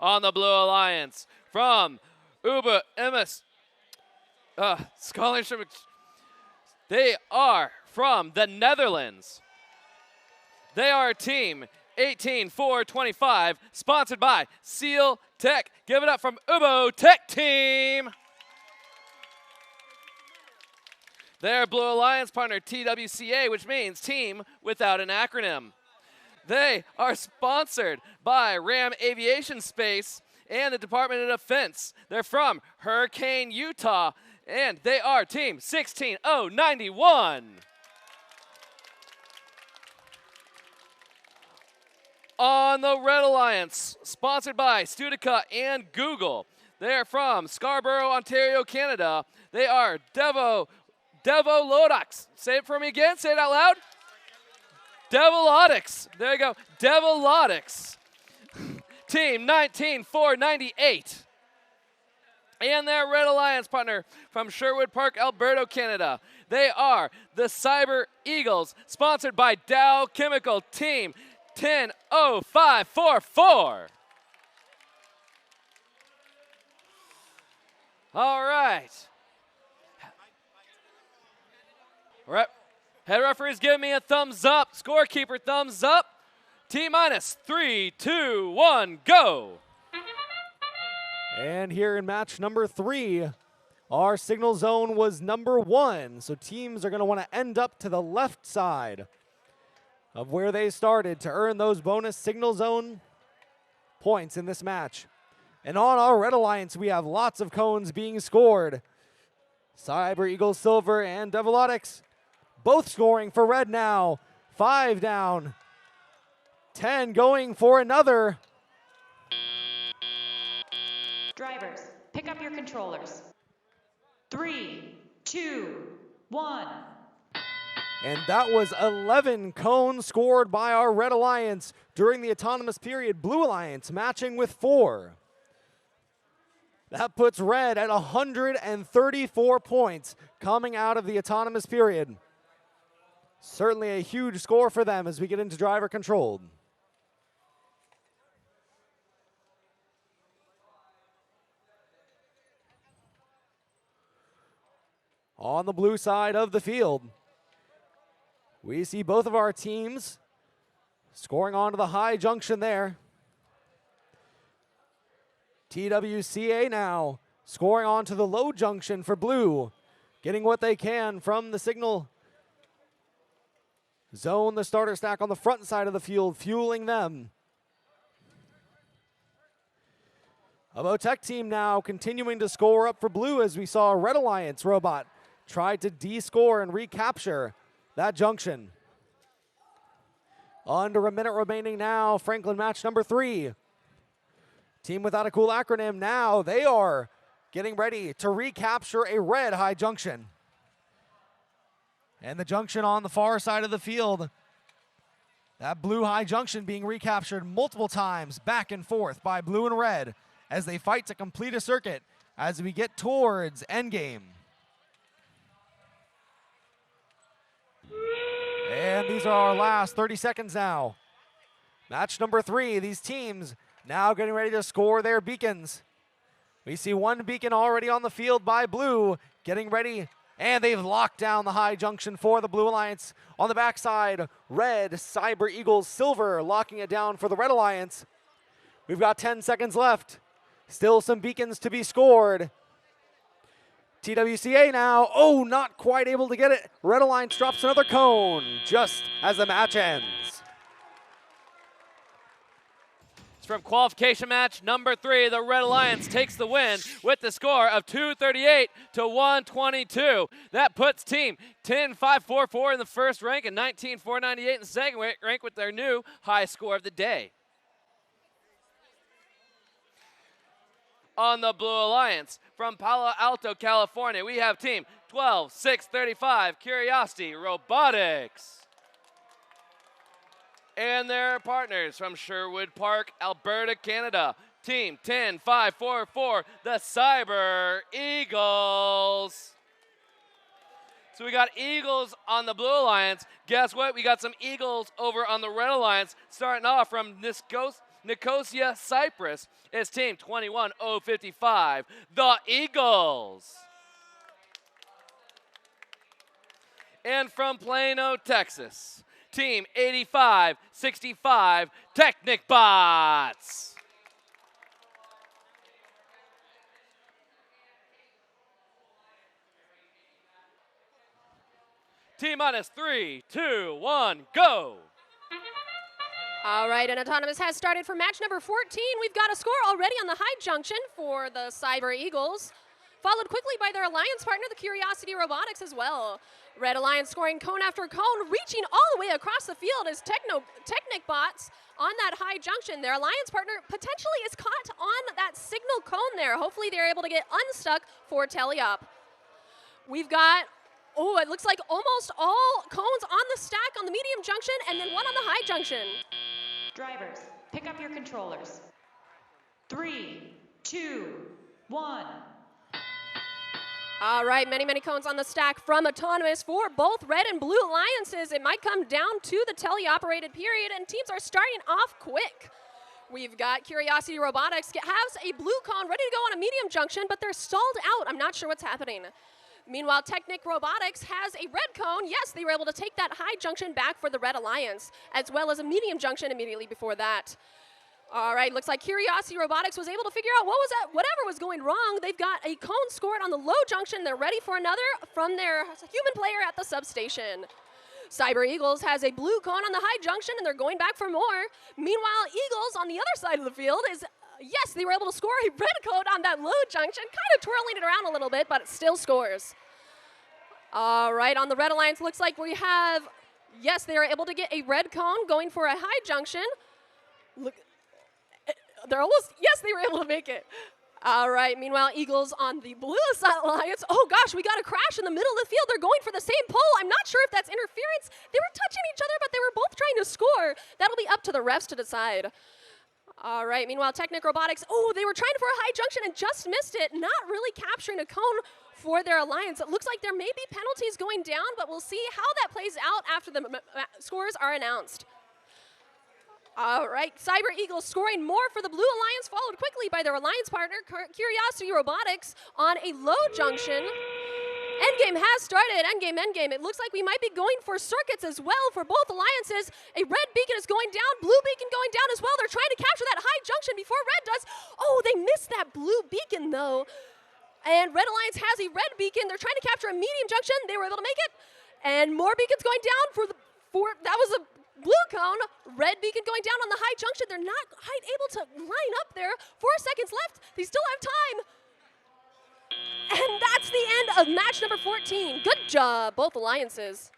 on the Blue Alliance from Uber MS Scholarship. They are from the Netherlands. They are team 18425, sponsored by Seal Tech. Give it up from Ubo Tech Team. Their Blue Alliance partner, TWCA, which means Team Without an Acronym. They are sponsored by Ram Aviation Space and the Department of Defense. They're from Hurricane, Utah, and they are Team 16091. On the Red Alliance, sponsored by Studica and Google. They're from Scarborough, Ontario, Canada. They are Devo Lodox. Say it for me again. Say it out loud. Devolotix. There you go. Devolotix. Team 19498. And their Red Alliance partner from Sherwood Park, Alberta, Canada. They are the Cyber Eagles, sponsored by Dow Chemical. Team 100544. All right. Head referee's giving me a thumbs up. Scorekeeper, thumbs up. T-minus 3, 2, 1, go. And here in match number 3, our signal zone was number 1. So teams are going to want to end up to the left side of where they started to earn those bonus signal zone points in this match. And on our Red Alliance, we have lots of cones being scored. Cyber Eagles Silver and Devolotix both scoring for red now. 5 down. 10 going for another. Drivers, pick up your controllers. 3, 2, 1. And that was 11 cones scored by our Red Alliance during the autonomous period. Blue Alliance matching with 4. That puts red at 134 points coming out of the autonomous period. Certainly a huge score for them as we get into driver controlled. On the blue side of the field, we see both of our teams scoring onto the high junction there. TWCA now scoring onto the low junction for blue, getting what they can from the signal zone, the starter stack on the front side of the field, fueling them. Ubo Tech Team now continuing to score up for blue as we saw a Red Alliance robot try to de-score and recapture that junction. Under a minute remaining now, Franklin match number 3. Team Without a Cool Acronym now, they are getting ready to recapture a red high junction. And the junction on the far side of the field, that blue high junction being recaptured multiple times back and forth by blue and red as they fight to complete a circuit as we get towards endgame. And these are our last 30 seconds now. Match number 3, these teams now getting ready to score their beacons. We see one beacon already on the field by blue, getting ready, and they've locked down the high junction for the Blue Alliance. On the backside, red, Cyber Eagles Silver locking it down for the Red Alliance. We've got 10 seconds left. Still some beacons to be scored. TWCA now, oh, not quite able to get it. Red Alliance drops another cone just as the match ends. It's from qualification match number 3. The Red Alliance takes the win with the score of 238 to 122. That puts team 10544 in the first rank and 19498 in the second rank with their new high score of the day. On the Blue Alliance from Palo Alto, California, we have team 12635 Curiosity Robotics. And their partners from Sherwood Park, Alberta, Canada, team 10544 the Cyber Eagles. So we got Eagles on the Blue Alliance. Guess what? We got some Eagles over on the Red Alliance, starting off from Nicosia Cyprus is team 21055, the Eagles. And from Plano, Texas, team 8565, Technic Bots. T-minus 3, 2, 1, go. All right, and Autonomous has started for match number 14. We've got a score already on the high junction for the Cyber Eagles, followed quickly by their alliance partner, the Curiosity Robotics, as well. Red Alliance scoring cone after cone, reaching all the way across the field as Technic Bots on that high junction. Their alliance partner potentially is caught on that signal cone there. Hopefully they're able to get unstuck for Teleop. We've got, oh, it looks like almost all cones on the stack on the medium junction and then one on the high junction. Drivers, pick up your controllers. 3, 2, 1. All right, many cones on the stack from Autonomous for both red and blue alliances. It might come down to the tele-operated period, and teams are starting off quick. We've got Curiosity Robotics has a blue cone ready to go on a medium junction, but they're stalled out. I'm not sure what's happening. Meanwhile, Technic Robotics has a red cone. Yes, they were able to take that high junction back for the Red Alliance, as well as a medium junction immediately before that. All right, looks like Curiosity Robotics was able to figure out whatever was going wrong. They've got a cone scored on the low junction. They're ready for another from their human player at the substation. Cyber Eagles has a blue cone on the high junction, and they're going back for more. Meanwhile, Eagles on the other side of the field is, yes, they were able to score a red cone on that low junction, kind of twirling it around a little bit, but it still scores. All right, on the Red Alliance, looks like we have, yes, they are able to get a red cone going for a high junction. Look. They're almost, yes, they were able to make it. All right, meanwhile, Eagles on the blue alliance. Oh gosh, we got a crash in the middle of the field. They're going for the same pole. I'm not sure if that's interference. They were touching each other, but they were both trying to score. That'll be up to the refs to decide. All right, meanwhile, Technic Robotics, oh, they were trying for a high junction and just missed it, not really capturing a cone for their alliance. It looks like there may be penalties going down, but we'll see how that plays out after the scores are announced. All right, Cyber Eagles scoring more for the Blue Alliance, followed quickly by their alliance partner, Curiosity Robotics, on a low junction. Endgame has started, endgame. It looks like we might be going for circuits as well for both alliances. A red beacon is going down, blue beacon going down as well. They're trying to capture that high junction before red does. Oh, they missed that blue beacon though. And Red Alliance has a red beacon. They're trying to capture a medium junction. They were able to make it. And more beacons going down that was a blue cone, red beacon going down on the high junction. They're not quite able to line up there. 4 seconds left. They still have time. And that's the end of match number 14. Good job, both alliances.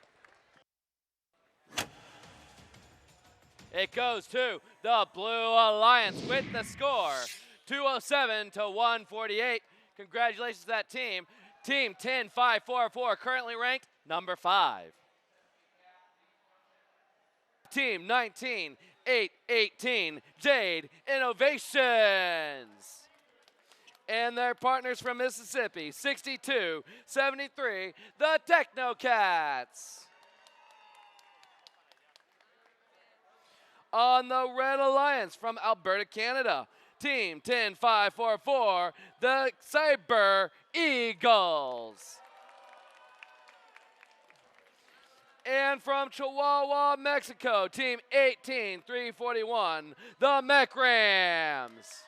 It goes to the Blue Alliance with the score, 207 to 148. Congratulations to that team. Team 10544, currently ranked number 5. Team 19818, Jade Innovations. And their partners from Mississippi, 6273, the Technocats. On the Red Alliance from Alberta, Canada, Team 10544, the Cyber Eagles. And from Chihuahua, Mexico, Team 18341, the Mech Rams.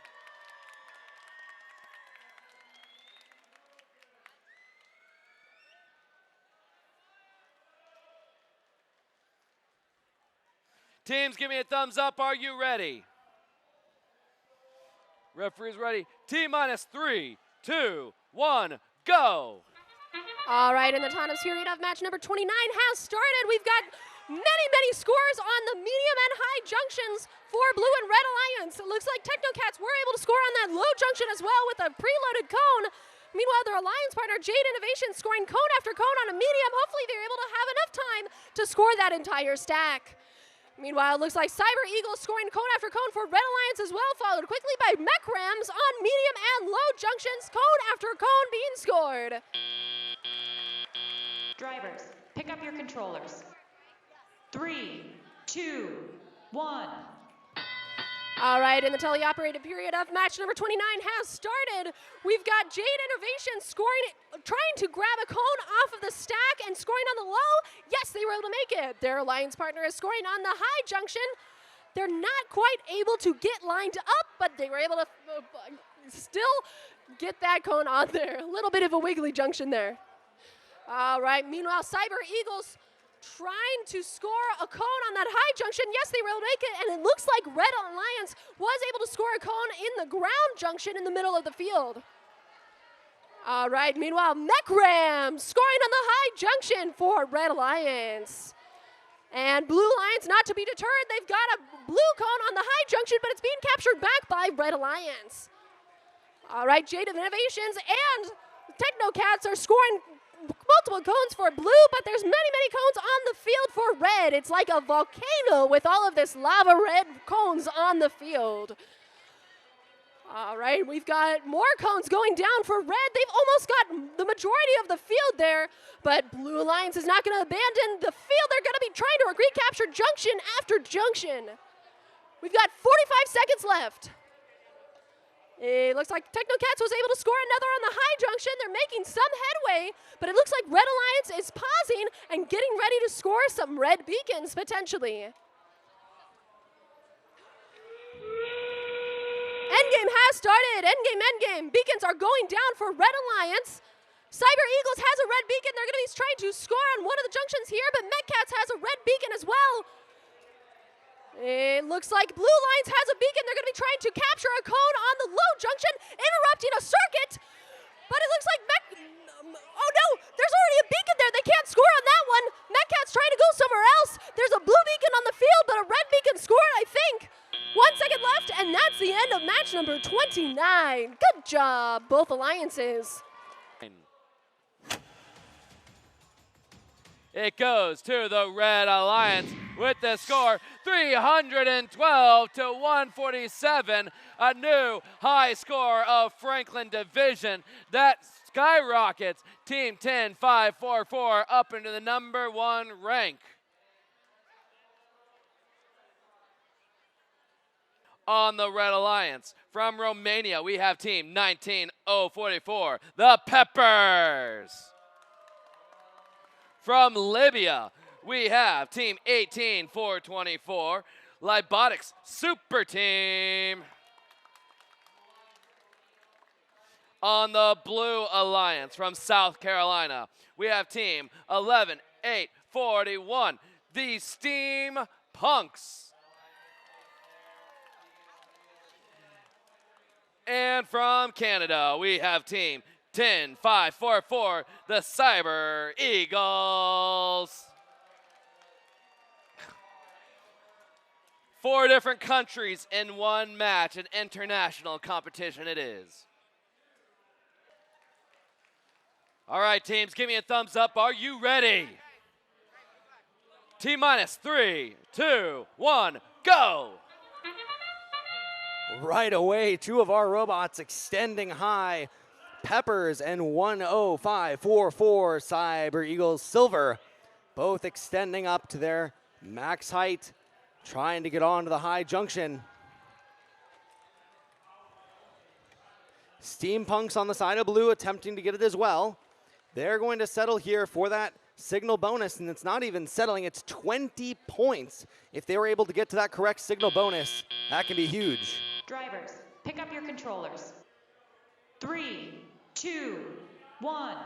Teams, give me a thumbs up. Are you ready? Referee's ready. T-3, 2, 1, go. All right, and the Autonomous period of match number 29 has started. We've got many scores on the medium and high junctions for Blue and Red Alliance. It looks like Technocats were able to score on that low junction as well with a preloaded cone. Meanwhile, their alliance partner, Jade Innovations, scoring cone after cone on a medium. Hopefully they're able to have enough time to score that entire stack. Meanwhile, it looks like Cyber Eagles scoring cone after cone for Red Alliance as well, followed quickly by Mech Rams on medium and low junctions, cone after cone being scored. Drivers, pick up your controllers. 3, 2, 1. All right, and the teleoperated period of match number 29 has started. We've got Jade Innovation trying to grab a cone off of the stack and scoring on the low. Yes, they were able to make it. Their alliance partner is scoring on the high junction. They're not quite able to get lined up, but they were able to still get that cone on there. A little bit of a wiggly junction there. All right, meanwhile, Cyber Eagles trying to score a cone on that high junction. Yes, they were able to make it, and it looks like Red Alliance was able to score a cone in the ground junction in the middle of the field. All right, meanwhile, Mechram scoring on the high junction for Red Alliance. And Blue Alliance, not to be deterred, they've got a blue cone on the high junction, but it's being captured back by Red Alliance. All right, Jade of Innovations and Technocats are scoring multiple cones for blue, but there's many, many cones on the field for red. It's like a volcano with all of this lava red cones on the field. All right, we've got more cones going down for red. They've almost got the majority of the field there, but Blue Alliance is not going to abandon the field. They're going to be trying to recapture junction after junction. We've got 45 seconds left. It looks like Technocats was able to score another on the high junction. They're making some headway, but it looks like Red Alliance is pausing and getting ready to score some red beacons potentially. Endgame has started. Endgame. Beacons are going down for Red Alliance. Cyber Eagles has a red beacon. They're going to be trying to score on one of the junctions here, but Metcats has a red beacon as well. It looks like Blue Alliance has a beacon. They're going to be trying to capture a cone on the low junction, interrupting a circuit. But it looks like oh no, there's already a beacon there. They can't score on that one. Metcat's trying to go somewhere else. There's a blue beacon on the field, but a red beacon scored, I think. 1 second left, and that's the end of match number 29. Good job, both alliances. It goes to the Red Alliance with the score 312 to 147. A new high score of Franklin Division that skyrockets Team 10-5-4-4 up into the #1 rank. On the Red Alliance from Romania, we have Team 19-044, the Peppers. From Libya, we have Team 18-424, Lybotics Super Team. On the Blue Alliance from South Carolina, we have Team 11-841, the Steam Punks. And from Canada, we have Team 10-5-4-4, the Cyber Eagles. 4 different countries in one match, an international competition it is. All right, teams, give me a thumbs up. Are you ready? T-minus 3, 2, 1, go! Right away, 2 of our robots extending high. Peppers and 10544 Cyber Eagles Silver, both extending up to their max height, trying to get onto the high junction. Steampunks on the side of blue attempting to get it as well. They're going to settle here for that signal bonus, and it's not even settling, it's 20 points. If they were able to get to that correct signal bonus, that can be huge. Drivers, pick up your controllers. 3, 2, 1.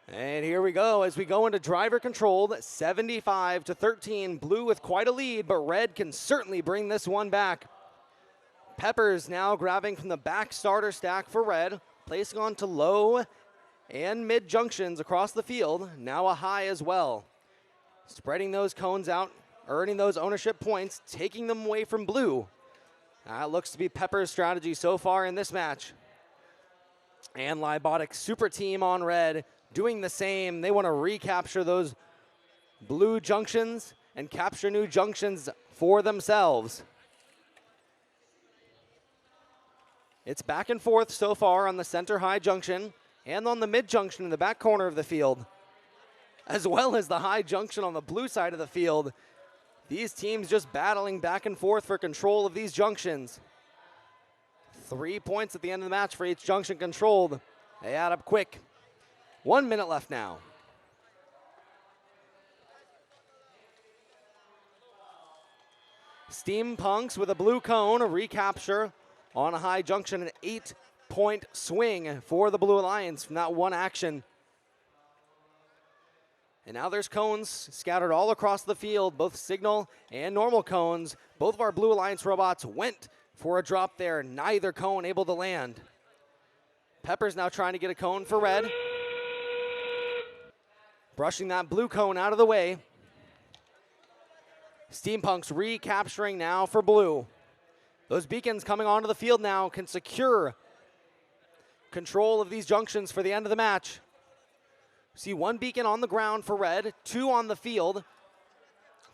And here we go as we go into driver controlled, 75-13. Blue with quite a lead, but red can certainly bring this one back. Peppers now grabbing from the back starter stack for red, placing onto low and mid junctions across the field. Now a high as well. Spreading those cones out, earning those ownership points, taking them away from blue. That looks to be Pepper's strategy so far in this match. And Lybotic Super Team on red doing the same. They want to recapture those blue junctions and capture new junctions for themselves. It's back and forth so far on the center high junction and on the mid junction in the back corner of the field, as well as the high junction on the blue side of the field. These teams just battling back and forth for control of these junctions. 3 points at the end of the match for each junction controlled. They add up quick. 1 minute left now. Steampunks with a blue cone, a recapture on a high junction, an 8-point swing for the Blue Alliance from that one action. And now there's cones scattered all across the field, both signal and normal cones. Both of our Blue Alliance robots went for a drop there, neither cone able to land. Pepper's now trying to get a cone for red. Brushing that blue cone out of the way. Steampunks recapturing now for blue. Those beacons coming onto the field now can secure control of these junctions for the end of the match. See 1 beacon on the ground for red, 2 on the field.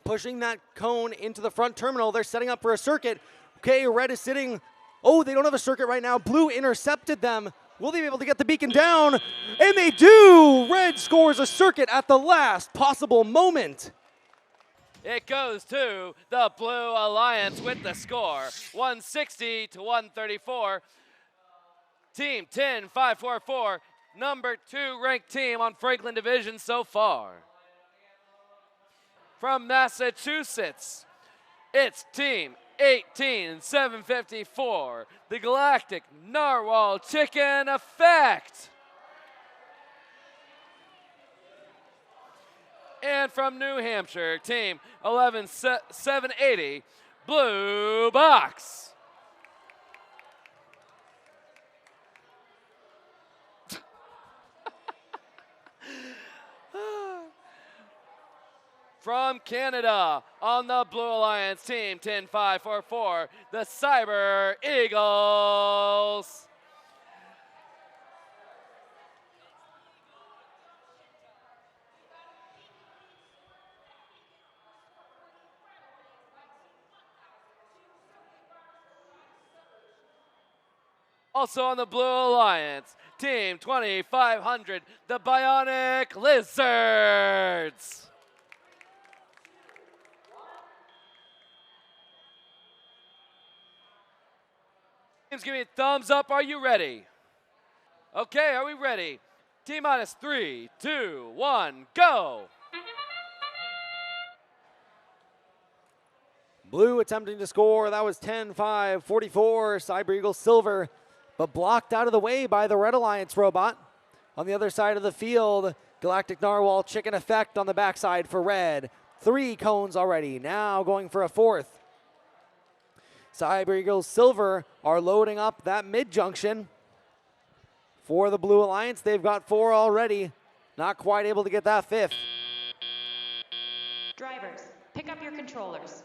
Pushing that cone into the front terminal. They're setting up for a circuit. Okay, red is sitting. Oh, they don't have a circuit right now. Blue intercepted them. Will they be able to get the beacon down? And they do! Red scores a circuit at the last possible moment. It goes to the Blue Alliance with the score, 160 to 134. Team 10544, number 2 ranked team on Franklin Division so far. From Massachusetts, it's Team 18754, the Galactic Narwhal Chicken Effect. And from New Hampshire, Team 11780, Blue Box. From Canada, on the Blue Alliance, Team 10544, the Cyber Eagles. Also on the Blue Alliance, Team 2500, the Bionic Lizards. Teams, give me a thumbs up. Are you ready? Okay, are we ready? T minus 3, 2, 1, go. Blue attempting to score. That was 10-5, 44. Cyber Eagle silver, but blocked out of the way by the Red Alliance robot. On the other side of the field, Galactic Narwhal Chicken Effect on the backside for red. 3 cones already, now going for a 4th. Cyber Eagles silver are loading up that mid-junction. For the Blue Alliance, they've got 4 already. Not quite able to get that 5th. Drivers, pick up your controllers.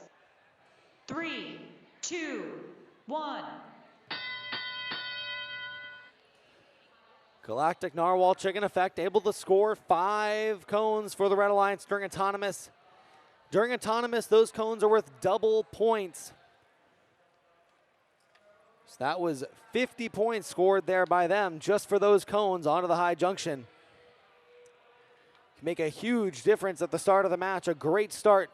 3, 2, 1. Galactic Narwhal Chicken Effect able to score 5 cones for the Red Alliance during Autonomous. During Autonomous, those cones are worth double points. So that was 50 points scored there by them just for those cones onto the high junction. Make a huge difference at the start of the match. A great start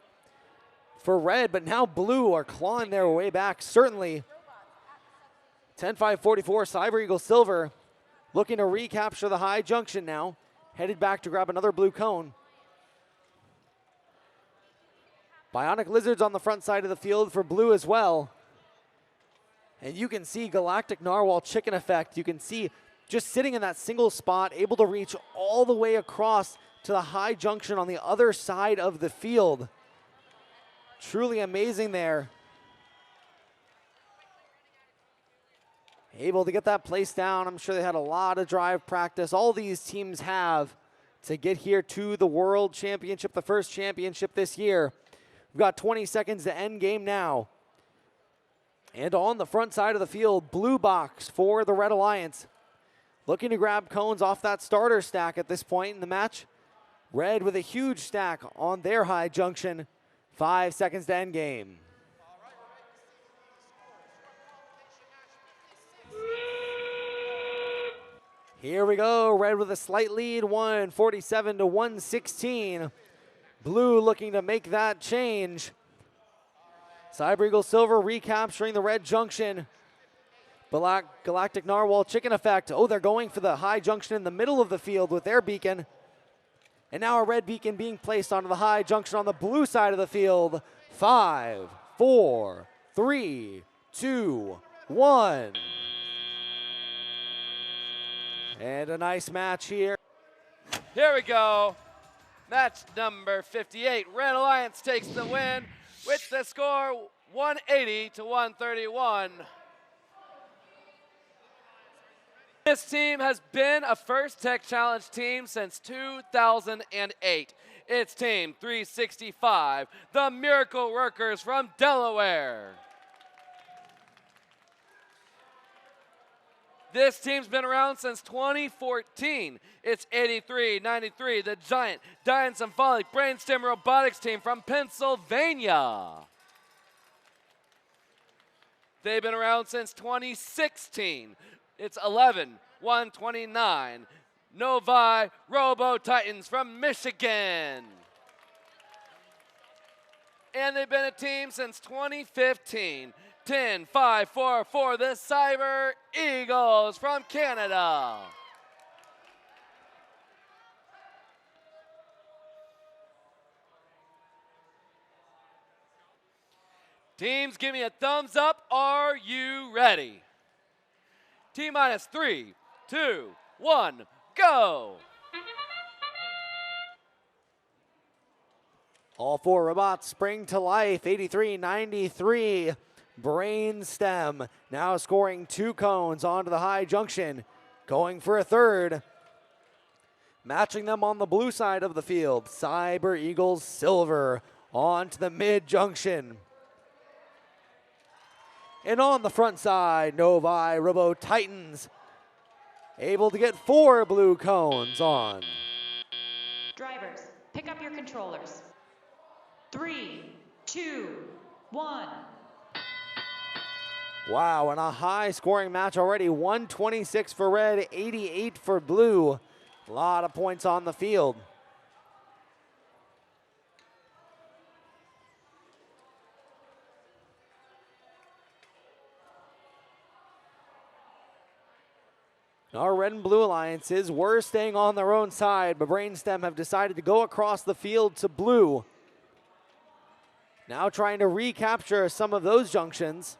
for red, but now blue are clawing their way back, certainly. 10-5, 44, Cyber Eagle silver looking to recapture the high junction now. Headed back to grab another blue cone. Bionic Lizards on the front side of the field for blue as well. And you can see Galactic Narwhal Chicken Effect. You can see just sitting in that single spot, able to reach all the way across to the high junction on the other side of the field. Truly amazing there. Able to get that place down. I'm sure they had a lot of drive practice. All these teams have to get here to the World Championship, the first championship this year. We've got 20 seconds to end game now. And on the front side of the field, blue box for the Red Alliance. Looking to grab cones off that starter stack at this point in the match. Red with a huge stack on their high junction. 5 seconds to end game. Here we go, red with a slight lead, 147 to 116. Blue looking to make that change. Cyber Eagle Silver recapturing the red junction. Galactic Narwhal Chicken Effect. Oh, they're going for the high junction in the middle of the field with their beacon. And now a red beacon being placed onto the high junction on the blue side of the field. 5, 4, 3, 2, 1. And a nice match here. Here we go. Match number 58. Red Alliance takes the win with the score 180 to 131. This team has been a First Tech Challenge team since 2008. It's Team 365, the Miracle Workers from Delaware. This team's been around since 2014. It's 8393, the Giant Symbolic Brainstem Robotics team from Pennsylvania. They've been around since 2016. It's 11129, Novi Robo Titans from Michigan. And they've been a team since 2015. 10-5-4-4, the Cyber Eagles from Canada. Teams, give me a thumbs up. Are you ready? T-minus 3, 2, 1, go. All four robots spring to life. 8393. Brainstem now scoring 2 cones onto the high junction. Going for a third. Matching them on the blue side of the field. Cyber Eagles Silver onto the mid junction. And on the front side, Novi Robo Titans able to get 4 blue cones on. Drivers, pick up your controllers. 3, 2, 1. Wow, and a high scoring match already. 126 for red, 88 for blue. A lot of points on the field. Our red and blue alliances were staying on their own side, but Brainstem have decided to go across the field to blue. Now trying to recapture some of those junctions.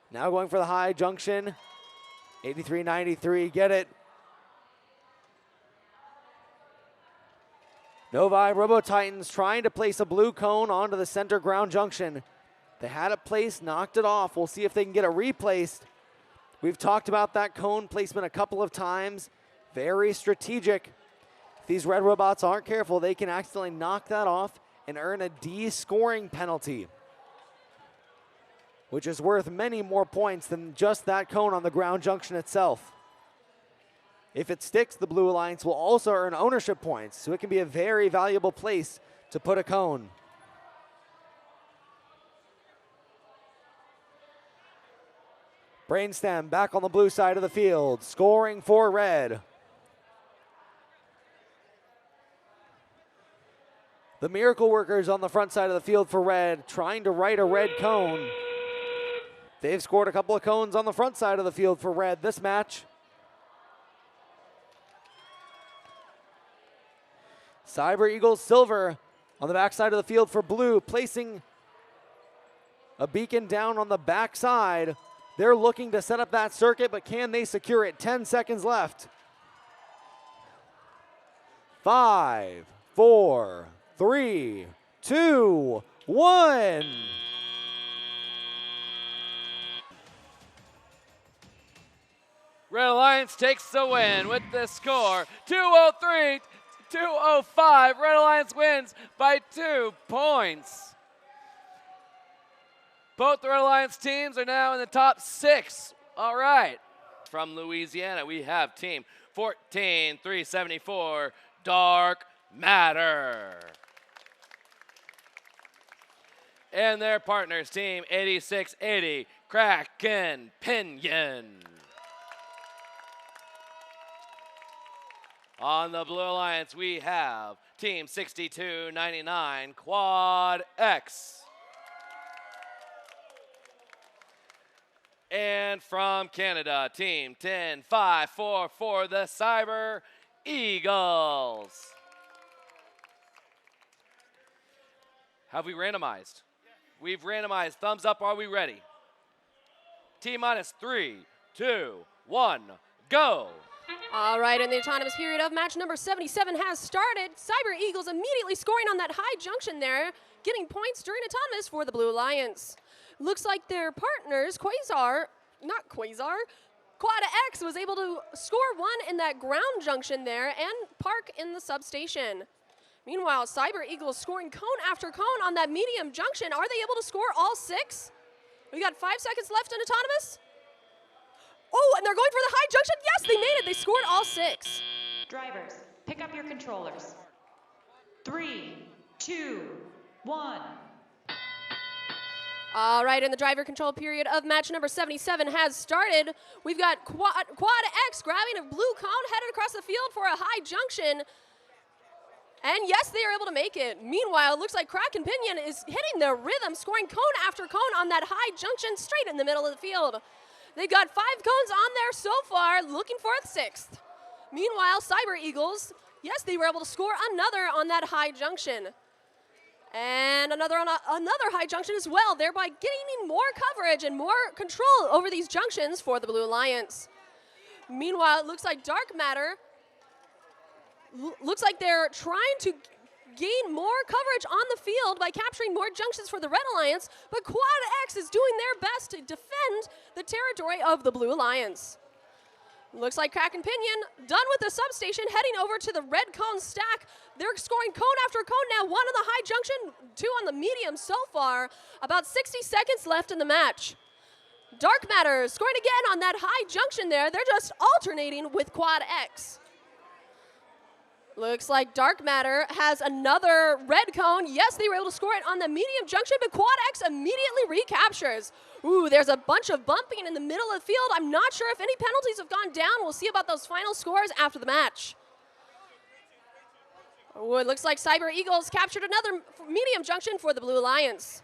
Now going for the high junction. 8393, get it. Novi Robo Titans trying to place a blue cone onto the center ground junction. They had it placed, knocked it off. We'll see if they can get it replaced. We've talked about that cone placement a couple of times. Very strategic. If these red robots aren't careful, they can accidentally knock that off and earn a D-scoring penalty, which is worth many more points than just that cone on the ground junction itself. If it sticks, the Blue Alliance will also earn ownership points, so it can be a very valuable place to put a cone. Brainstem back on the blue side of the field, scoring for red. The Miracle Workers on the front side of the field for red, trying to right a red cone. They've scored a couple of cones on the front side of the field for red this match. Cyber Eagles Silver on the back side of the field for blue, placing a beacon down on the back side. They're looking to set up that circuit, but can they secure it? 10 seconds left. 5, 4, 3, 2, 1. Red Alliance takes the win with the score 203-205. Red Alliance wins by 2 points. Both the Red Alliance teams are now in the top 6. All right. From Louisiana, we have team 14374, Dark Matter. And their partners, team 8680, Kraken Pinion. On the Blue Alliance, we have Team 6299 Quad X. And from Canada, Team 10544, the Cyber Eagles. Have we randomized? We've randomized. Thumbs up, are we ready? T-minus 3, 2, 1, go. All right, and the autonomous period of match number 77 has started. Cyber Eagles immediately scoring on that high junction there, getting points during autonomous for the Blue Alliance. Looks like their partners, Quad X was able to score one in that ground junction there and park in the substation. Meanwhile, Cyber Eagles scoring cone after cone on that medium junction. Are they able to score all 6? We got 5 seconds left in autonomous. Oh, and they're going for the high junction. Yes, they made it. They scored all 6. Drivers, pick up your controllers. 3, 2, 1. All right, and the driver control period of match number 77 has started. We've got Quad X grabbing a blue cone, headed across the field for a high junction. And yes, they are able to make it. Meanwhile, it looks like Kraken Pinion is hitting their rhythm, scoring cone after cone on that high junction straight in the middle of the field. They've got 5 cones on there so far, looking for a 6th. Meanwhile, Cyber Eagles, yes, they were able to score another on that high junction. And another on another high junction as well, thereby gaining more coverage and more control over these junctions for the Blue Alliance. Meanwhile, it looks like Dark Matter looks like they're trying to gain more coverage on the field by capturing more junctions for the Red Alliance, but Quad X is doing their best to defend the territory of the Blue Alliance. Looks like Kraken Pinion done with the substation, heading over to the red cone stack. They're scoring cone after cone now, 1 on the high junction, 2 on the medium so far. About 60 seconds left in the match. Dark Matter scoring again on that high junction there. They're just alternating with Quad X. Looks like Dark Matter has another red cone. Yes, they were able to score it on the medium junction, but Quad X immediately recaptures. Ooh, there's a bunch of bumping in the middle of the field. I'm not sure if any penalties have gone down. We'll see about those final scores after the match. Ooh, it looks like Cyber Eagles captured another medium junction for the Blue Alliance.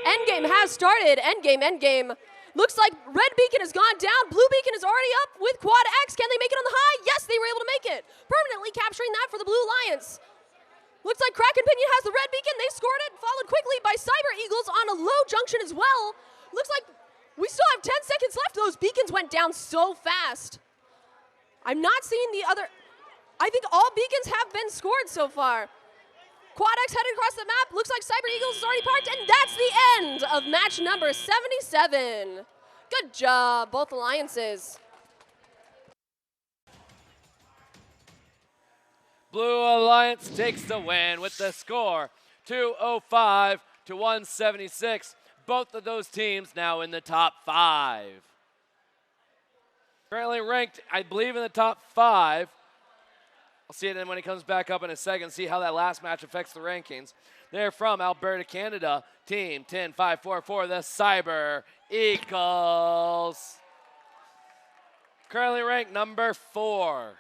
Endgame has started. Endgame. Looks like Red Beacon has gone down. Blue Beacon is already up with Quad X. Can they make it on the high? Yes, they were able to make it. Permanently capturing that for the Blue Alliance. Looks like Kraken Pinion has the Red Beacon. They scored it, followed quickly by Cyber Eagles on a low junction as well. Looks like we still have 10 seconds left. Those beacons went down so fast. I'm not seeing the other. I think all beacons have been scored so far. Quad X headed across the map. Looks like Cyber Eagles is already parked, and that's the end of match number 77. Good job, both alliances. Blue Alliance takes the win with the score 205 to 176. Both of those teams now in the top 5. Currently ranked, I believe, in the top 5. I'll see it then when he comes back up in a second, see how that last match affects the rankings. They're from Alberta, Canada, Team 10544, the Cyber Eagles. Currently ranked number 4.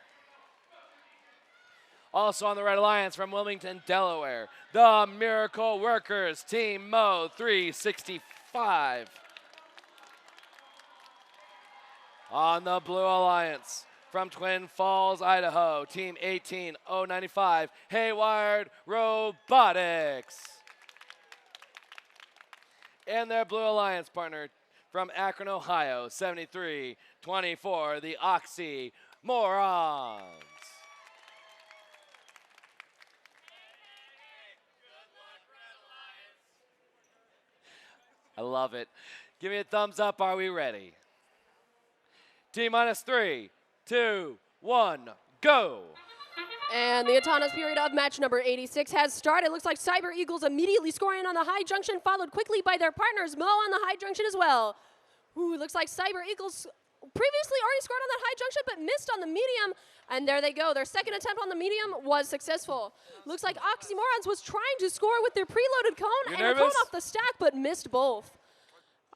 Also on the Red Alliance from Wilmington, Delaware, the Miracle Workers, Team Mo 365. On the Blue Alliance, from Twin Falls, Idaho, Team 18095, Hayward Robotics. And their Blue Alliance partner from Akron, Ohio, 7324, the Oxy Morons. I love it. Give me a thumbs up. Are we ready? T-minus 3, 2, 1, go. And the autonomous period of match number 86 has started. Looks like Cyber Eagles immediately scoring on the high junction, followed quickly by their partners, Mo on the high junction as well. Ooh, looks like Cyber Eagles previously already scored on that high junction, but missed on the medium. And there they go. Their second attempt on the medium was successful. Looks like Oxymorons was trying to score with their preloaded cone and a cone off the stack, but missed both.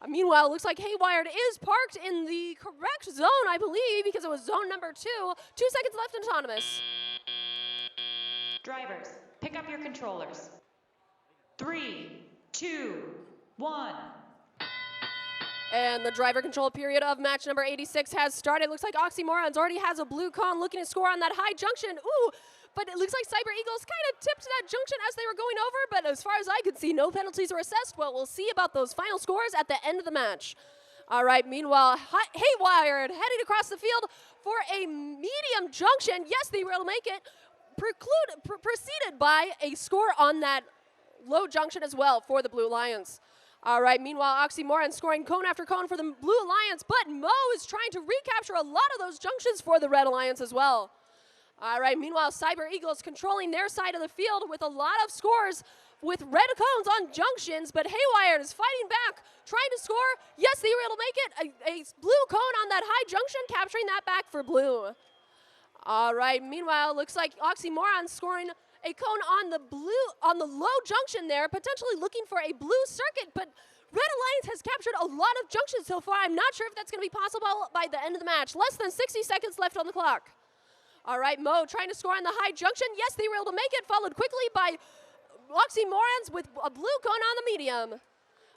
Meanwhile, it looks like Haywired is parked in the correct zone, I believe, because it was zone number 2. 2 seconds left in autonomous. Drivers, pick up your controllers. 3, 2, 1. And the driver control period of match number 86 has started. Looks like Oxymorons already has a blue cone looking to score on that high junction. Ooh, but it looks like Cyber Eagles kind of tipped that junction as they were going over, but as far as I could see, no penalties were assessed. Well, we'll see about those final scores at the end of the match. All right, meanwhile, Haywired heading across the field for a medium junction. Yes, they were able to make it. Preceded by a score on that low junction as well for the Blue Lions. All right, meanwhile, Oxymoron scoring cone after cone for the Blue Alliance, but Mo is trying to recapture a lot of those junctions for the Red Alliance as well. All right, meanwhile, Cyber Eagles controlling their side of the field with a lot of scores with red cones on junctions, but Haywired is fighting back, trying to score. Yes, they were able to make it. A blue cone on that high junction, capturing that back for Blue. All right, meanwhile, looks like Oxymoron scoring a cone on the low junction there, potentially looking for a blue circuit, but Red Alliance has captured a lot of junctions so far. I'm not sure if that's going to be possible by the end of the match. Less than 60 seconds left on the clock. All right, Mo trying to score on the high junction. Yes, they were able to make it, followed quickly by Oxymorons with a blue cone on the medium.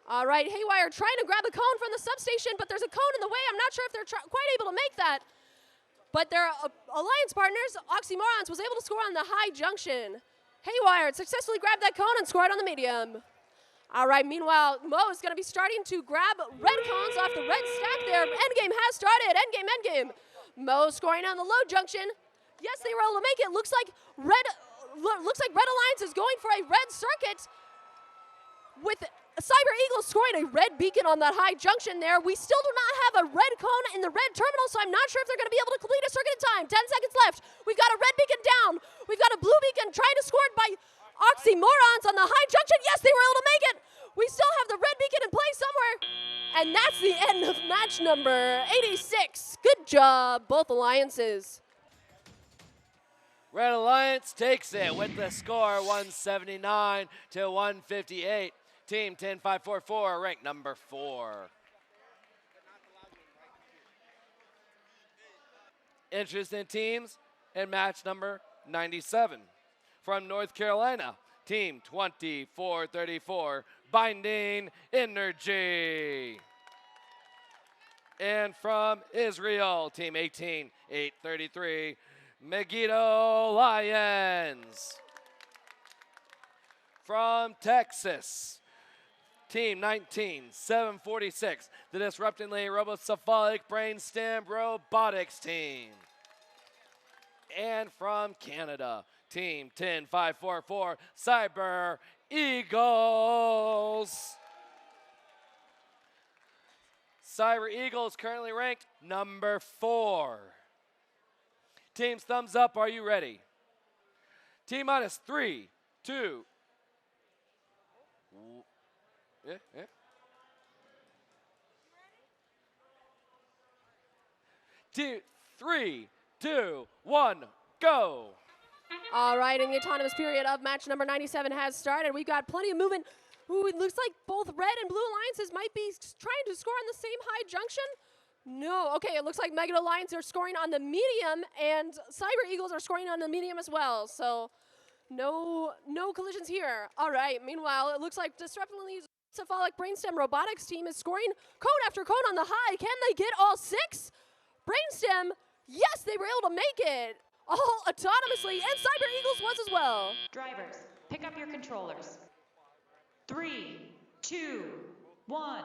All right, Haywired trying to grab the cone from the substation, but there's a cone in the way. I'm not sure if they're quite able to make that. But their alliance partners, Oxymorons, was able to score on the high junction. Haywired successfully grabbed that cone and scored on the medium. All right, meanwhile, Mo is going to be starting to grab red cones off the red stack there. Endgame has started. Endgame. Mo scoring on the low junction. Yes, they were able to make it. Looks like Red Alliance is going for a red circuit with Cyber Eagles scoring a red beacon on that high junction there. We still do not have a red cone in the red terminal, so I'm not sure if they're going to be able to complete a circuit in time. 10 seconds left. We've got a red beacon down. We've got a blue beacon trying to score by Oxymorons on the high junction. Yes, they were able to make it. We still have the red beacon in play somewhere. And that's the end of match number 86. Good job, both alliances. Red Alliance takes it with the score 179 to 158. Team 10544 ranked number 4. Interesting teams in match number 97. From North Carolina, Team 2434 Binding Energy. And from Israel, Team 18833 Megiddo Lions. From Texas, Team 19746, the Disruptingly Robocephalic Brainstem Robotics team. And from Canada, Team 10544, Cyber Eagles. Cyber Eagles currently ranked number 4. Teams, thumbs up, are you ready? T minus 3, 2. Yeah. 3, 2, 1, go. All right, and the autonomous period of match number 97 has started. We've got plenty of movement. Ooh, it looks like both red and blue alliances might be trying to score on the same high junction. No, okay, it looks like Megiddo Lions are scoring on the medium, and Cyber Eagles are scoring on the medium as well. So no collisions here. All right, meanwhile, it looks like Disruptingly Cephalic Brainstem Robotics team is scoring cone after cone on the high. Can they get all 6? Brainstem, yes, they were able to make it. All autonomously, and Cyber Eagles was as well. Drivers, pick up your controllers. 3, 2, 1.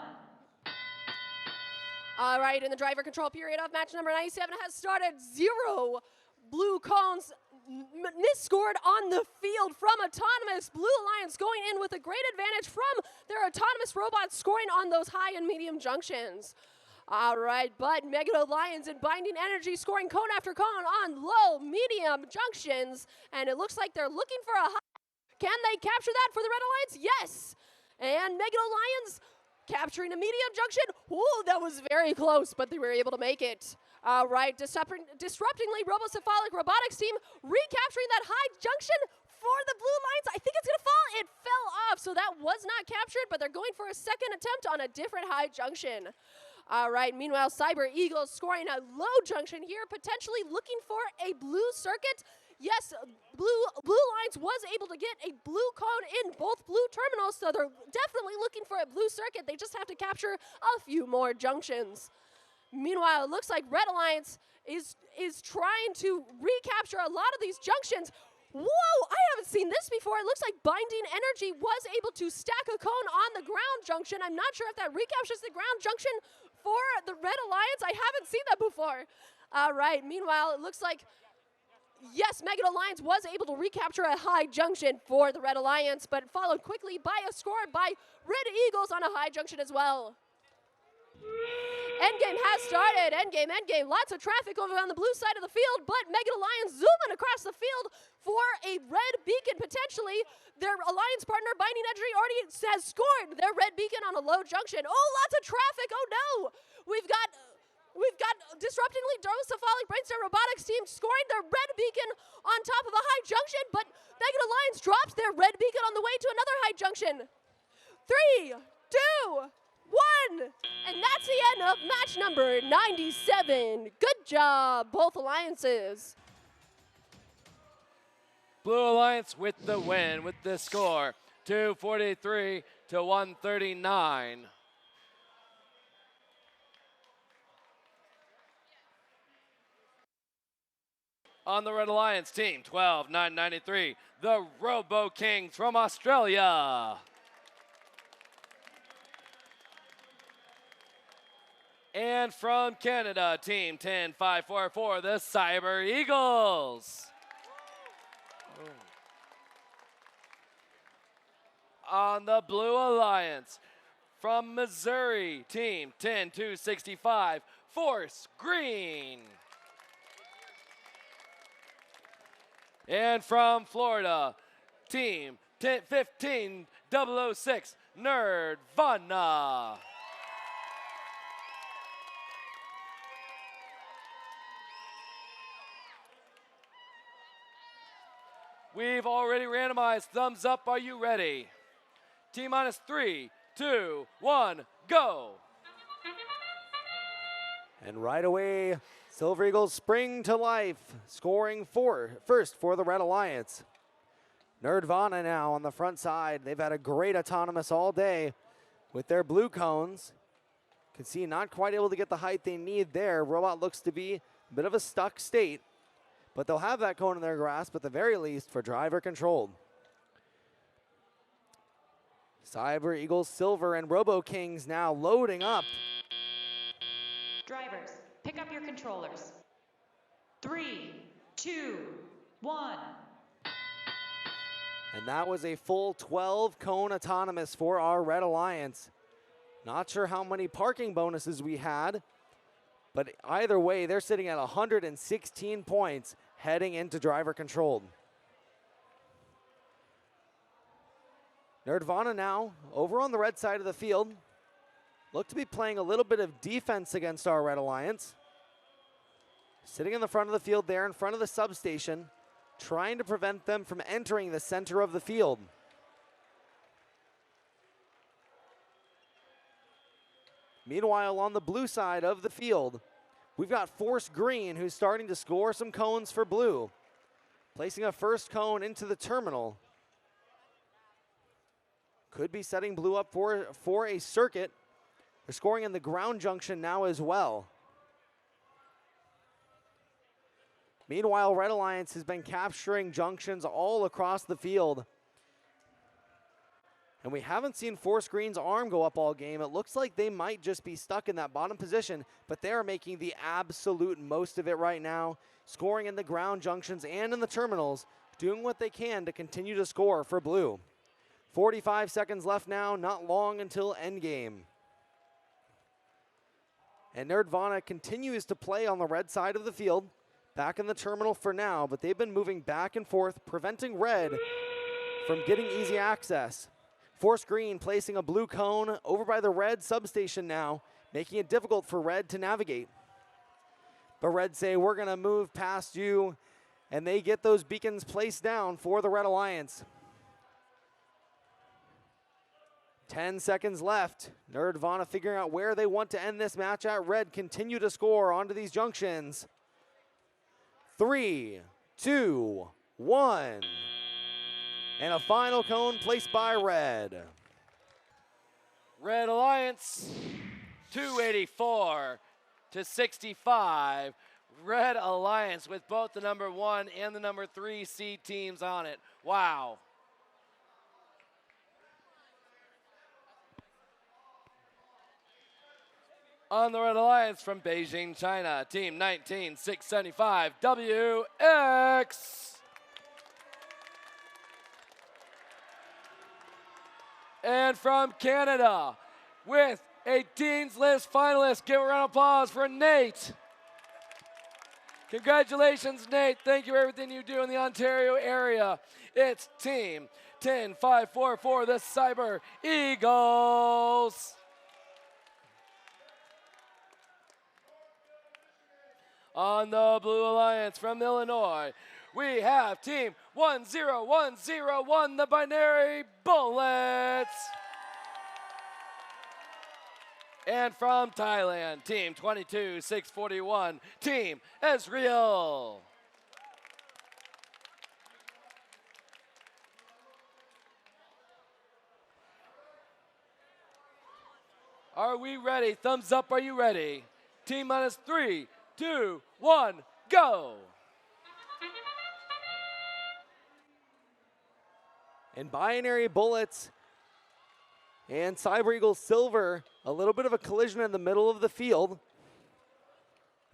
All right, and the driver control period of match number 97 has started. 0 blue cones misscored on the field from Autonomous. Blue Alliance going in with a great advantage from their autonomous robots scoring on those high and medium junctions. All right, but Megiddo Lions and Binding Energy scoring cone after cone on low, medium junctions. And it looks like they're looking for a high. Can they capture that for the Red Alliance? Yes. And Megiddo Lions capturing a medium junction. Ooh, that was very close, but they were able to make it. All right, Disruptingly Robocephalic Robotics team recapturing that high junction for the Blue Lions. I think it's going to fall. It fell off, so that was not captured, but they're going for a second attempt on a different high junction. All right, meanwhile, Cyber Eagles scoring a low junction here, potentially looking for a blue circuit. Yes, Blue Lions was able to get a blue cone in both blue terminals, so they're definitely looking for a blue circuit. They just have to capture a few more junctions. Meanwhile, it looks like Red Alliance is trying to recapture a lot of these junctions. Whoa, I haven't seen this before. It looks like Binding Energy was able to stack a cone on the ground junction. I'm not sure if that recaptures the ground junction for the Red Alliance. I haven't seen that before. All right, meanwhile, it looks like, yes, Megan Alliance was able to recapture a high junction for the Red Alliance, but followed quickly by a score by Red Eagles on a high junction as well. Endgame has started. Endgame. Lots of traffic over on the blue side of the field, but Megan Alliance zooming across the field for a red beacon potentially. Their alliance partner, Binding Energy, already has scored their red beacon on a low junction. Oh, lots of traffic. Oh, no. We've got Disruptingly Cephalic Brainstorm Robotics team scoring their red beacon on top of a high junction, but Megan Alliance drops their red beacon on the way to another high junction. 3, 2, 1, and that's the end of match number 97. Good job, both alliances. Blue Alliance with the win with the score 243 to 139. On the Red Alliance team, 12-993, the Robo Kings from Australia. And from Canada, team 10-544, the Cyber Eagles. On the Blue Alliance, from Missouri, team 10-265, Force Green. And from Florida, team 15006, Nerdvana. We've already randomized. Thumbs up, are you ready? T minus 3, 2, 1, go. And right away, Silver Eagles spring to life, scoring first for the Red Alliance. Nerdvana now on the front side. They've had a great autonomous all day with their blue cones. Can see not quite able to get the height they need there. Robot looks to be a bit of a stuck state, but they'll have that cone in their grasp at the very least for driver controlled. Cyber Eagles, Silver, and Robo Kings now loading up. Drivers, pick up your controllers. 3, 2, 1. And that was a full 12 cone autonomous for our Red Alliance. Not sure how many parking bonuses we had, but either way, they're sitting at 116 points heading into driver controlled. Nerdvana now over on the red side of the field. Look to be playing a little bit of defense against our Red Alliance. Sitting in the front of the field there in front of the substation, trying to prevent them from entering the center of the field. Meanwhile, on the blue side of the field, we've got Force Green, who's starting to score some cones for blue. Placing a first cone into the terminal. Could be setting blue up for a circuit. They're scoring in the ground junction now as well. Meanwhile, Red Alliance has been capturing junctions all across the field. And we haven't seen Force Green's arm go up all game. It looks like they might just be stuck in that bottom position, but they are making the absolute most of it right now, scoring in the ground junctions and in the terminals, doing what they can to continue to score for blue. 45 seconds left now, not long until endgame. And Nerdvana continues to play on the red side of the field, back in the terminal for now, but they've been moving back and forth, preventing red from getting easy access. Force Green placing a blue cone over by the red substation now, making it difficult for red to navigate. But red say, we're gonna move past you and they get those beacons placed down for the Red Alliance. 10 seconds left. Nerdvana figuring out where they want to end this match at. Red continue to score onto these junctions. 3, 2, 1. And a final cone placed by Red. Red Alliance, 284 to 65. Red Alliance with both the number 1 and the number 3 seed teams on it. Wow. On the Red Alliance from Beijing, China, Team 19675, WX. And from Canada, with a Dean's List finalist, give a round of applause for Nate. Congratulations, Nate. Thank you for everything you do in the Ontario area. It's Team 10544, the Cyber Eagles. On the Blue Alliance from Illinois, we have Team 10101, the Binary Bullets. And from Thailand, Team 22641, Team Ezreal. Are we ready? Thumbs up, are you ready? Team minus 3, 2, 1, go. And Binary Bullets and Cyber Eagles Silver, a little bit of a collision in the middle of the field.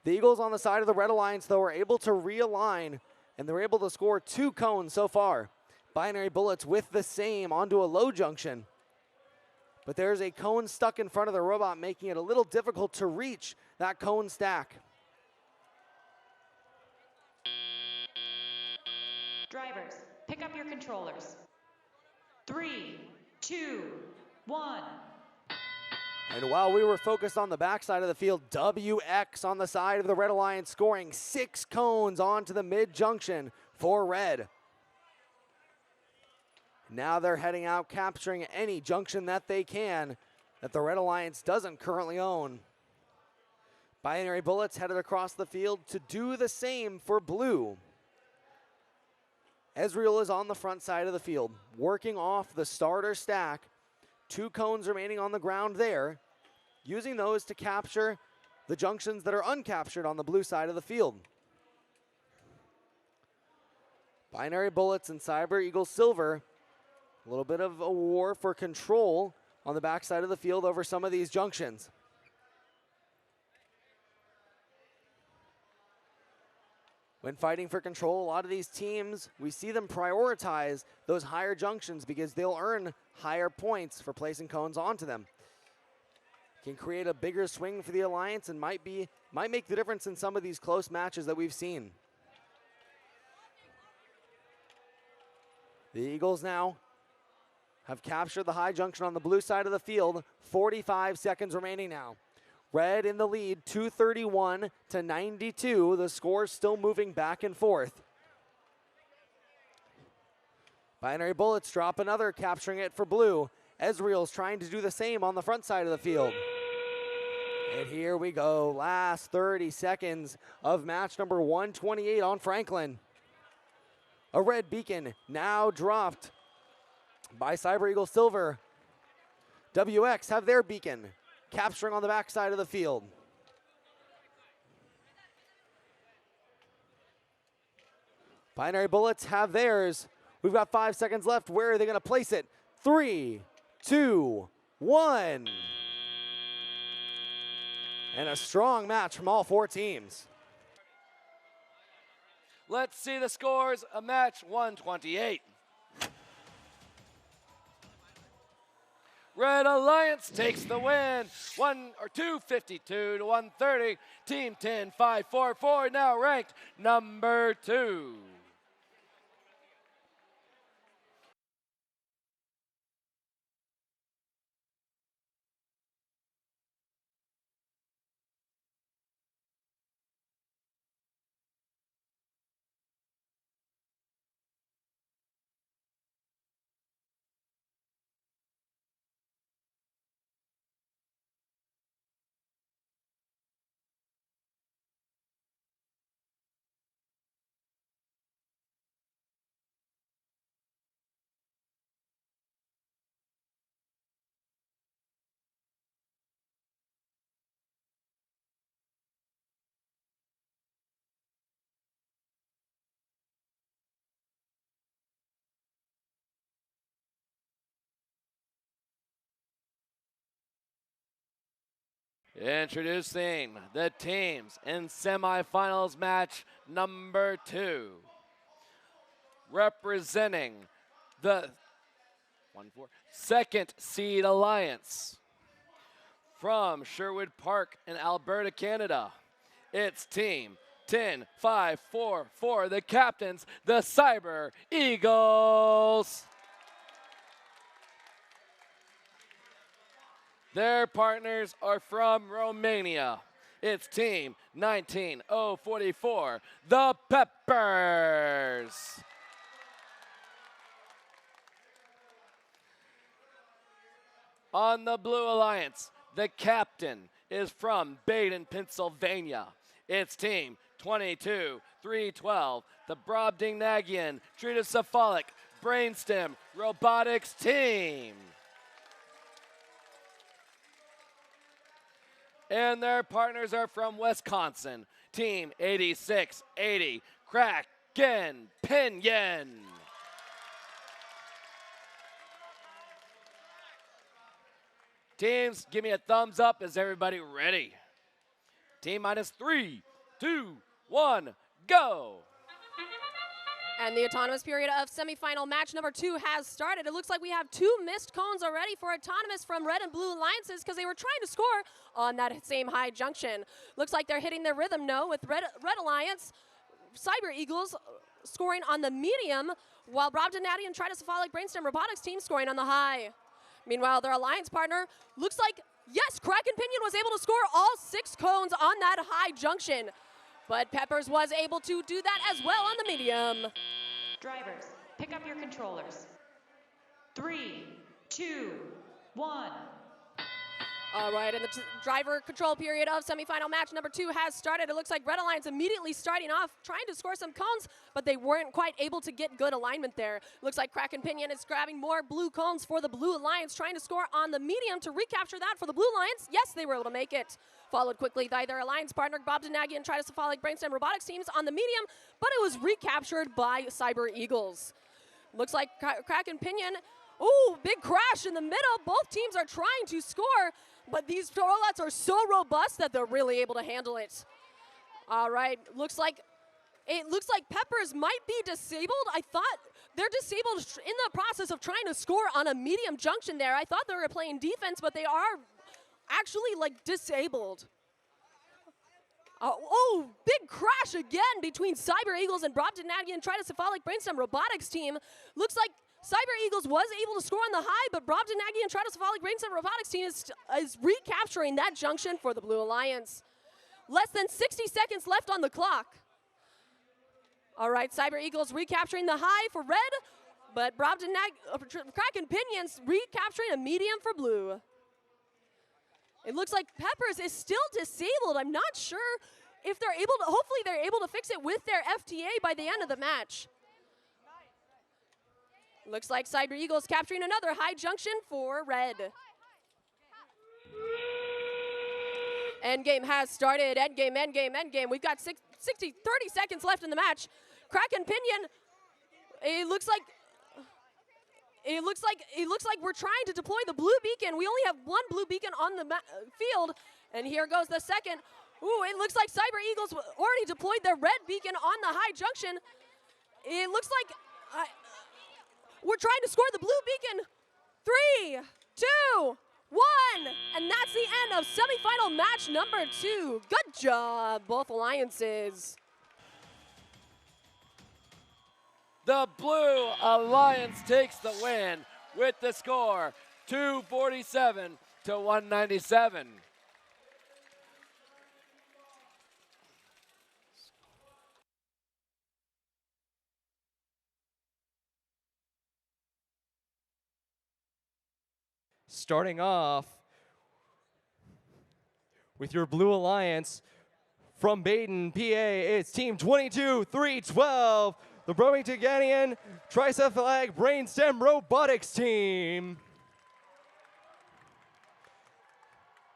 The Eagles on the side of the Red Alliance, though, are able to realign, and they're able to score 2 cones so far. Binary Bullets with the same onto a low junction. But there's a cone stuck in front of the robot, making it a little difficult to reach that cone stack. Drivers, pick up your controllers. 3, 2, 1. And while we were focused on the backside of the field, WX on the side of the Red Alliance scoring 6 cones onto the mid-junction for Red. Now they're heading out, capturing any junction that they can that the Red Alliance doesn't currently own. Binary Bullets headed across the field to do the same for Blue. Ezreal is on the front side of the field, working off the starter stack. 2 cones remaining on the ground there, using those to capture the junctions that are uncaptured on the blue side of the field. Binary Bullets and Cyber Eagle Silver, a little bit of a war for control on the backside of the field over some of these junctions. When fighting for control, a lot of these teams, we see them prioritize those higher junctions because they'll earn higher points for placing cones onto them. Can create a bigger swing for the Alliance and might make the difference in some of these close matches that we've seen. The Eagles now have captured the high junction on the blue side of the field. 45 seconds remaining now. Red in the lead, 231 to 92. The score's still moving back and forth. Binary Bullets drop another, capturing it for Blue. Ezreal's trying to do the same on the front side of the field. And here we go, last 30 seconds of match number 128 on Franklin. A red beacon now dropped by Cyber Eagle Silver. WX have their beacon, capturing on the backside of the field. Binary Bullets have theirs. We've got 5 seconds left. Where are they going to place it? 3, 2, 1. And a strong match from all 4 teams. Let's see the scores of match 128. Red Alliance takes the win, 252 to 130. Team 10544 now ranked number 2. Introducing the teams in semifinals match number 2. Representing the 2nd seed Alliance from Sherwood Park in Alberta, Canada. It's Team 10-5-4-4, the captains, the Cyber Eagles. Their partners are from Romania. It's Team 19044, the Peppers. On the Blue Alliance, the captain is from Baden, Pennsylvania. It's Team 22312, the Brobdingnagian Tridocephalic Brainstem Robotics Team. And their partners are from Wisconsin, Team 8680, Kraken Pinion. Teams, give me a thumbs up. Is everybody ready? T-3, 2, 1, go. And the autonomous period of semifinal match number 2 has started. It looks like we have 2 missed cones already for autonomous from red and blue alliances because they were trying to score on that same high junction. Looks like they're hitting their rhythm no with red alliance, Cyber Eagles scoring on the medium, while Brobdingnagian and Tridocephalic Brainstem Robotics team scoring on the high. Meanwhile, their alliance partner looks like, yes, Kraken Pinion was able to score all 6 cones on that high junction. But Peppers was able to do that as well on the medium. Drivers, pick up your controllers. 3, 2, 1. All right, and the driver control period of semifinal match number 2 has started. It looks like Red Alliance immediately starting off, trying to score some cones, but they weren't quite able to get good alignment there. Looks like Kraken Pinion is grabbing more blue cones for the Blue Alliance, trying to score on the medium to recapture that for the Blue Alliance. Yes, they were able to make it. Followed quickly by their alliance partner, Brobdingnagian and Tridocephalic Brainstem Robotics teams on the medium, but it was recaptured by Cyber Eagles. Looks like Kraken Pinion, ooh, big crash in the middle. Both teams are trying to score, but these robots are so robust that they're really able to handle it. All right, it looks like Peppers might be disabled. I thought they're disabled in the process of trying to score on a medium junction there. I thought they were playing defense, but they are actually like disabled. Oh, big crash again between Cyber Eagles and Brobdingnagian and Tridocephalic Brainstem Robotics team. Looks like Cyber Eagles was able to score on the high, but Brobdingnagian and Tridocephalic Brainstem Robotics team is recapturing that junction for the Blue Alliance. Less than 60 seconds left on the clock. All right, Cyber Eagles recapturing the high for red, but Kraken Pinions recapturing a medium for blue. It looks like Peppers is still disabled. I'm not sure if they're able to, hopefully they're able to fix it with their FTA by the end of the match. Looks like Cyber Eagles capturing another high junction for red. Endgame has started. Endgame, endgame, endgame. We've got 30 seconds left in the match. Kraken Pinion, it looks like we're trying to deploy the blue beacon. We only have 1 blue beacon on the field, and here goes the second. Ooh, it looks like Cyber Eagles already deployed their red beacon on the high junction. It looks like we're trying to score the blue beacon. 3, 2, 1, and that's the end of semifinal match number 2. Good job, both alliances. The Blue Alliance takes the win with the score 247 to 197. Starting off with your Blue Alliance from Baden, PA, it's Team 22-3-12. The Brobdingnagian Tridocephalic Brainstem Robotics team.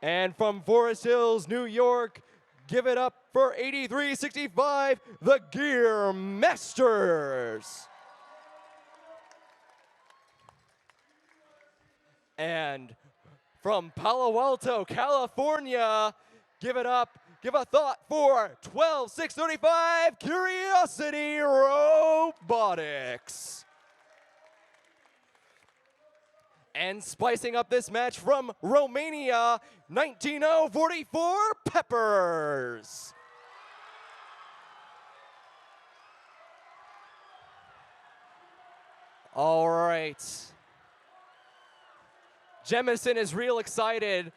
And from Forest Hills, New York, give it up for 8365, the Gear Masters. And from Palo Alto, California. Give it up, give a thought for 12,635 Curiosity Robotics. And spicing up this match from Romania, 19044 Peppers. All right. Jemison is real excited.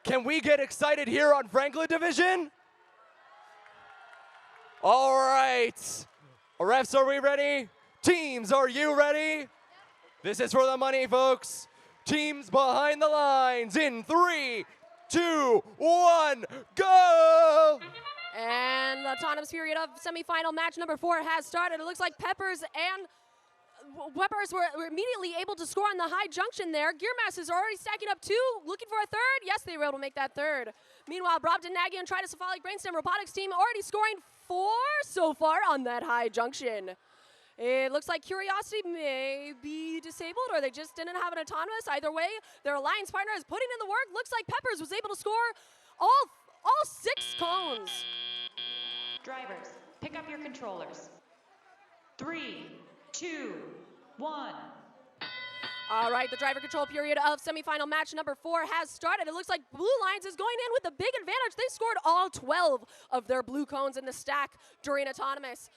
Can we get excited here on Franklin Division? All right. Refs, are we ready? Teams, are you ready? This is for the money, folks. Teams behind the lines in 3, 2, 1, go! And the autonomous period of semifinal match number 4 has started. It looks like Peppers were immediately able to score on the high junction there. Gearmasters are already stacking up 2, looking for a third. Yes, they were able to make that third. Meanwhile, Brobdin Nagy and Tridocephalic Brainstem Robotics team already scoring 4 so far on that high junction. It looks like Curiosity may be disabled, or they just didn't have an autonomous. Either way, their alliance partner is putting in the work. Looks like Peppers was able to score all 6 cones. Drivers, pick up your controllers. 3, 2, 1. All right, the driver control period of semifinal match number 4 has started. It looks like Blue Lions is going in with a big advantage. They scored all 12 of their blue cones in the stack during autonomous.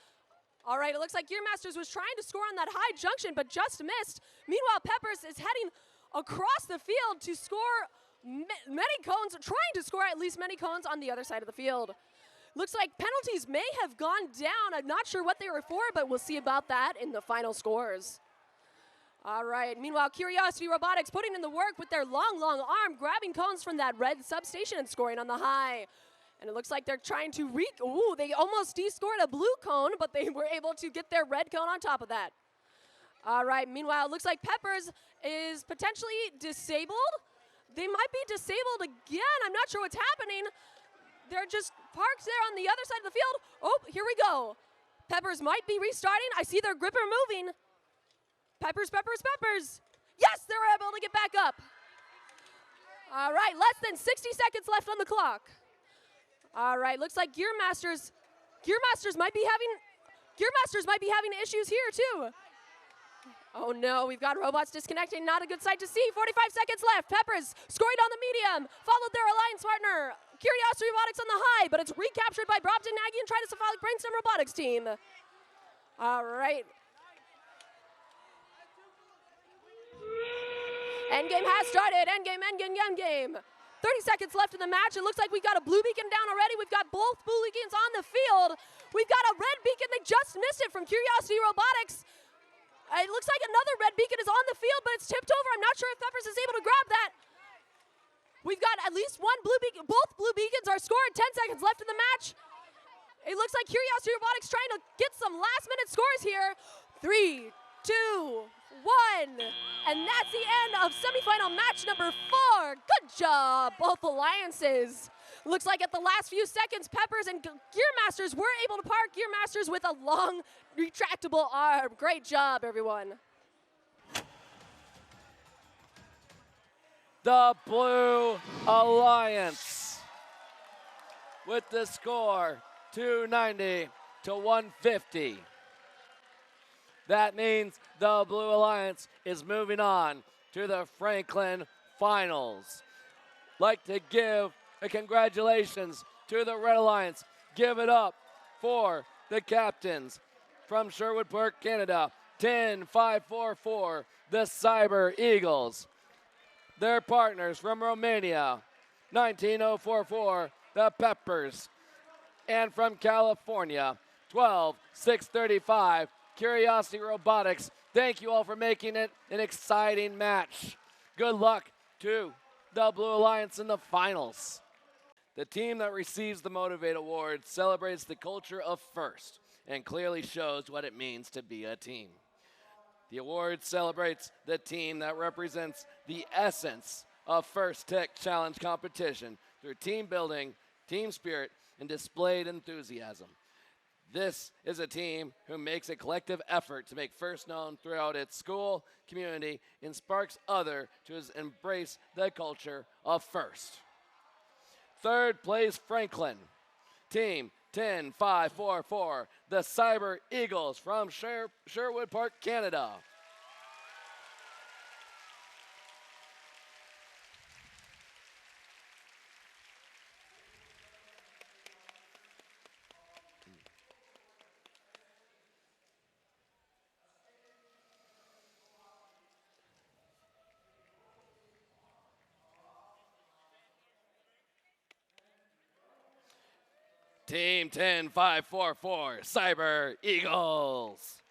All right, it looks like Gearmasters was trying to score on that high junction, but just missed. Meanwhile, Peppers is heading across the field to score many cones, trying to score at least many cones on the other side of the field. Looks like penalties may have gone down. I'm not sure what they were for, but we'll see about that in the final scores. All right, meanwhile, Curiosity Robotics putting in the work with their long arm, grabbing cones from that red substation and scoring on the high. And it looks like they're trying to ooh, they almost de-scored a blue cone, but they were able to get their red cone on top of that. All right, meanwhile, it looks like Peppers is potentially disabled. They might be disabled again. I'm not sure what's happening. They're just parked there on the other side of the field. Oh, here we go. Peppers might be restarting. I see their gripper moving. Peppers. Yes, they were able to get back up. All right, less than 60 seconds left on the clock. All right, looks like Gearmasters might be having issues here too. Oh no, we've got robots disconnecting. Not a good sight to see. 45 seconds left. Peppers scoring on the medium. Followed their alliance partner, Curiosity Robotics on the high, but it's recaptured by Brobdin Nagy and Tridocephalic Brainstem Robotics team. All right. Endgame has started. Endgame. 30 seconds left in the match. It looks like we've got a blue beacon down already. We've got both blue beacons on the field. We've got a red beacon. They just missed it from Curiosity Robotics. It looks like another red beacon is on the field, but it's tipped over. I'm not sure if Peppers is able to grab that. We've got at least one blue beacon. Both blue beacons are scored. 10 seconds left in the match. It looks like Curiosity Robotics trying to get some last-minute scores here. 3, 2, 1. And that's the end of semifinal match number 4. Good job, both alliances. Looks like at the last few seconds, Peppers and Gearmasters were able to park. Gearmasters with a long, retractable arm. Great job, everyone. The Blue Alliance with the score 290 to 150. That means the Blue Alliance is moving on to the Franklin Finals. Like to give a congratulations to the Red Alliance. Give it up for the captains from Sherwood Park, Canada, 10544, the Cyber Eagles. Their partners from Romania, 19044, the Peppers. And from California, 12635, Curiosity Robotics. Thank you all for making it an exciting match. Good luck to the Blue Alliance in the finals. The team that receives the Motivate Award celebrates the culture of FIRST and clearly shows what it means to be a team. The award celebrates the team that represents the essence of FIRST Tech Challenge competition through team building, team spirit, and displayed enthusiasm. This is a team who makes a collective effort to make first known throughout its school, community, and sparks others to embrace the culture of first. Third place, Franklin. Team 10544, the Cyber Eagles from Sherwood Park, Canada. Team 10544, Cyber Eagles.